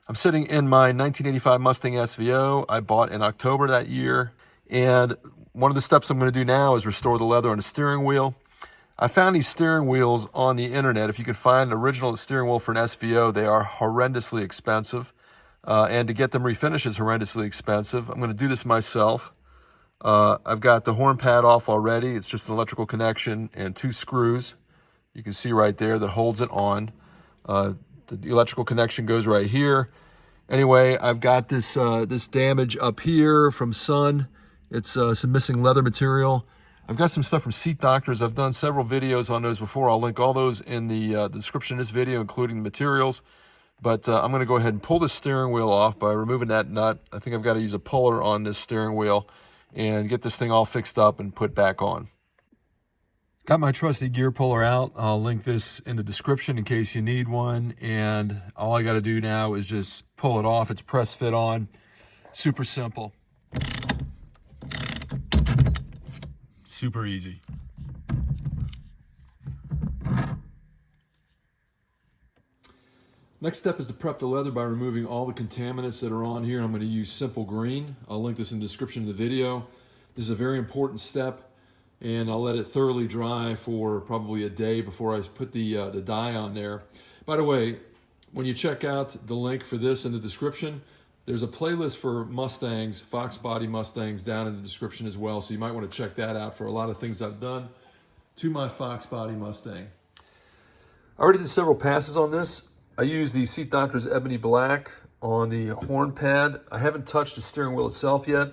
I'm sitting in my 1985 Mustang SVO I bought in October that year. And one of the steps I'm going to do now is restore the leather on the steering wheel. I found these steering wheels on the internet. If you can find an original steering wheel for an SVO, they are horrendously expensive. And to get them refinished is horrendously expensive. I'm going to do this myself. I've got the horn pad off already. It's just an electrical connection and 2 screws. You can see right there that holds it on. The electrical connection goes right here. Anyway, I've got this this damage up here from sun. It's some missing leather material. I've got some stuff from Seat Doctors. I've done several videos on those before. I'll link all those in the description of this video, including the materials. But I'm going to go ahead and pull the steering wheel off by removing that nut. I think I've got to use a puller on this steering wheel and get this thing all fixed up and put back on. Got my trusty gear puller out. I'll link this in the description in case you need one. And all I got to do now is just pull it off. It's press fit on. Super simple. Super easy. Next step is to prep the leather by removing all the contaminants that are on here. I'm going to use Simple Green. I'll link this in the description of the video. This is a very important step. And I'll let it thoroughly dry for probably a day before I put the dye on there. By the way, when you check out the link for this in the description, there's a playlist for Mustangs, Fox Body Mustangs, down in the description as well. So you might want to check that out for a lot of things I've done to my Fox Body Mustang. I already did several passes on this. I used the Seat Doctors Ebony Black on the horn pad. I haven't touched the steering wheel itself yet.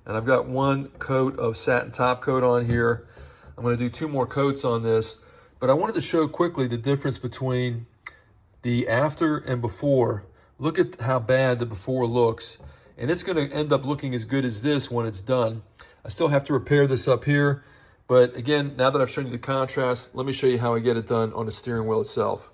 And I've got 1 coat of satin top coat on here. I'm going to do 2 more coats on this. But I wanted to show quickly the difference between the after and before. Look at how bad the before looks. And it's going to end up looking as good as this when it's done. I still have to repair this up here. But again, now that I've shown you the contrast, let me show you how I get it done on the steering wheel itself.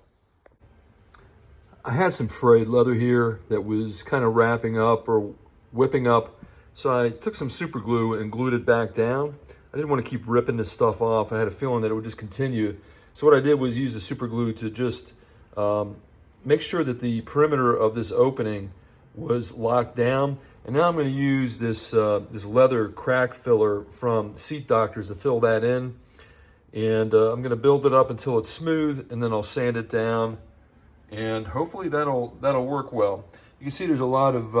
I had some frayed leather here that was kind of wrapping up or whipping up. So I took some super glue and glued it back down. I didn't want to keep ripping this stuff off. I had a feeling that it would just continue. So what I did was use the super glue to just make sure that the perimeter of this opening was locked down. And now I'm going to use this, this leather crack filler from Seat Doctors to fill that in. And I'm going to build it up until it's smooth, and then I'll sand it down. And hopefully that'll work well. You can see there's a lot of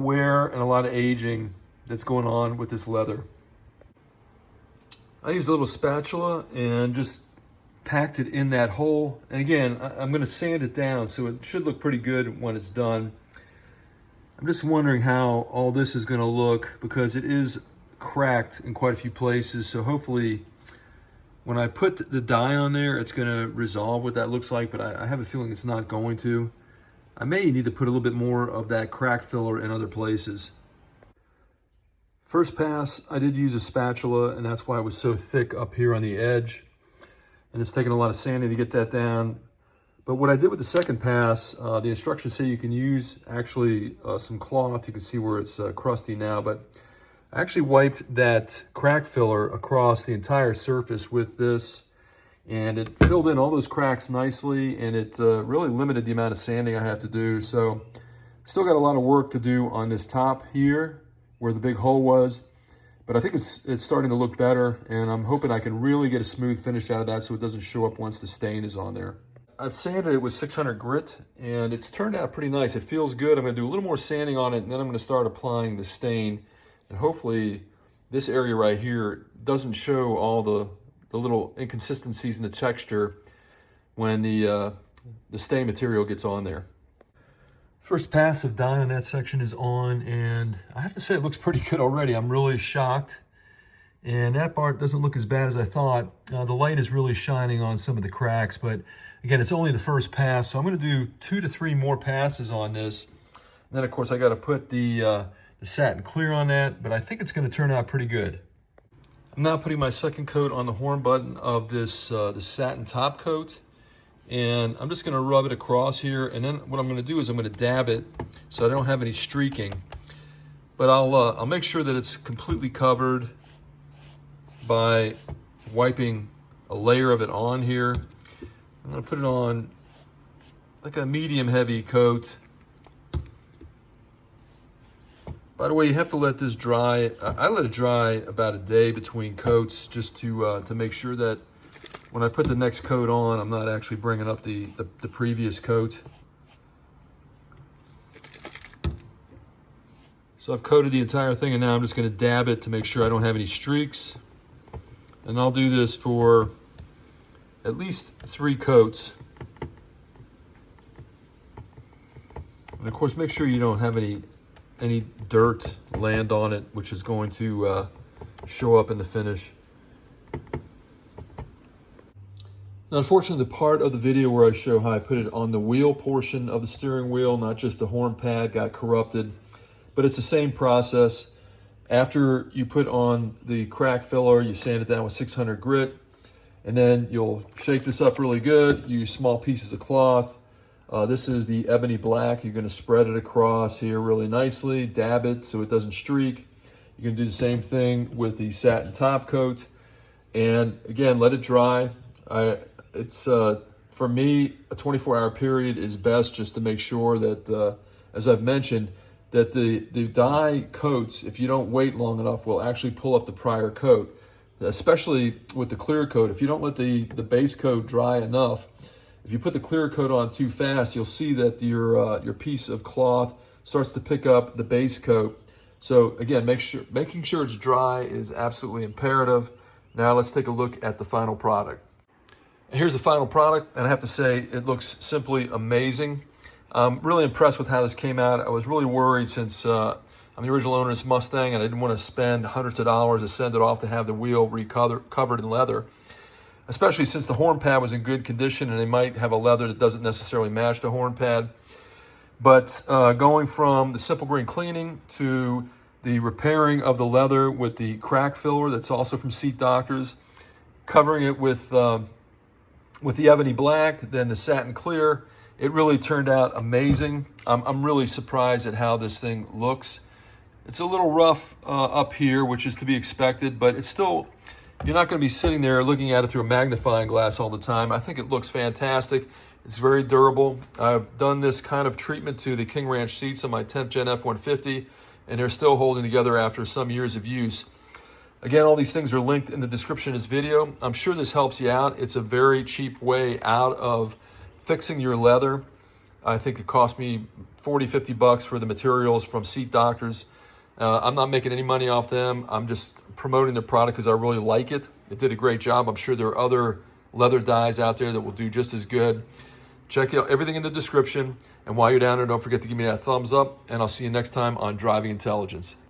wear and a lot of aging that's going on with this leather. I used a little spatula and just packed it in that hole. And again, I'm going to sand it down, so it should look pretty good when it's done. I'm just wondering how all this is going to look because it is cracked in quite a few places. So hopefully when I put the dye on there, it's going to resolve what that looks like, but I have a feeling it's not going to. I may need to put a little bit more of that crack filler in other places. First pass, I did use a spatula, and that's why it was so thick up here on the edge. And it's taken a lot of sanding to get that down. But what I did with the second pass, the instructions say you can use actually some cloth. You can see where it's crusty now, but I actually wiped that crack filler across the entire surface with this. And it filled in all those cracks nicely, and it really limited the amount of sanding I have to do. So still got a lot of work to do on this top here where the big hole was, but I think it's starting to look better, and I'm hoping I can really get a smooth finish out of that so it doesn't show up once the stain is on there. I've sanded it with 600 grit, and it's turned out pretty nice. It feels good. I'm going to do a little more sanding on it, and then I'm going to start applying the stain, and hopefully this area right here doesn't show all the little inconsistencies in the texture when the stain material gets on there. First pass of dye on that section is on, and I have to say it looks pretty good already. I'm really shocked. And that part doesn't look as bad as I thought. The light is really shining on some of the cracks, but again, it's only the first pass, so I'm going to do 2 to 3 more passes on this. And then, of course, I got to put the satin clear on that, but I think it's going to turn out pretty good. I'm now putting my second coat on the horn button of this the satin top coat, and I'm just going to rub it across here. And then what I'm going to do is I'm going to dab it so I don't have any streaking. But I'll make sure that it's completely covered by wiping a layer of it on here. I'm going to put it on like a medium heavy coat. By the way, you have to let this dry. I let it dry about a day between coats, just to make sure that when I put the next coat on, I'm not actually bringing up the previous coat. So I've coated the entire thing, and now I'm just going to dab it to make sure I don't have any streaks. And I'll do this for at least 3 coats. And of course, make sure you don't have any dirt land on it, which is going to show up in the finish. Now, unfortunately, the part of the video where I show how I put it on the wheel portion of the steering wheel, not just the horn pad, got corrupted. But it's the same process. After you put on the crack filler, you sand it down with 600 grit, and then you'll shake this up really good. Use small pieces of cloth. This is the ebony black. You're going to spread it across here really nicely, dab it so it doesn't streak. You can do the same thing with the satin top coat. And again, let it dry. For me, a 24-hour period is best, just to make sure that, as I've mentioned, that the dye coats, if you don't wait long enough, will actually pull up the prior coat, especially with the clear coat. If you don't let the base coat dry enough, if you put the clear coat on too fast, you'll see that your piece of cloth starts to pick up the base coat. So again, making sure it's dry is absolutely imperative. Now let's take a look at the final product. And here's the final product, and I have to say it looks simply amazing. I'm really impressed with how this came out. I was really worried, since I'm the original owner of this Mustang, and I didn't want to spend hundreds of dollars to send it off to have the wheel covered in leather, especially since the horn pad was in good condition, and they might have a leather that doesn't necessarily match the horn pad. But going from the simple green cleaning to the repairing of the leather with the crack filler that's also from Seat Doctors, covering it with the ebony black, then the satin clear, it really turned out amazing. I'm really surprised at how this thing looks. It's a little rough up here, which is to be expected, but it's still, you're not going to be sitting there looking at it through a magnifying glass all the time. I think it looks fantastic. It's very durable. I've done this kind of treatment to the King Ranch seats on my 10th Gen F-150, and they're still holding together after some years of use. Again, all these things are linked in the description of this video. I'm sure this helps you out. It's a very cheap way out of fixing your leather. I think it cost me 40, 50 bucks for the materials from Seat Doctors. I'm not making any money off them. I'm just promoting the product because I really like it. It did a great job. I'm sure there are other leather dyes out there that will do just as good. Check out everything in the description. And while you're down there, don't forget to give me that thumbs up. And I'll see you next time on Driving Intelligence.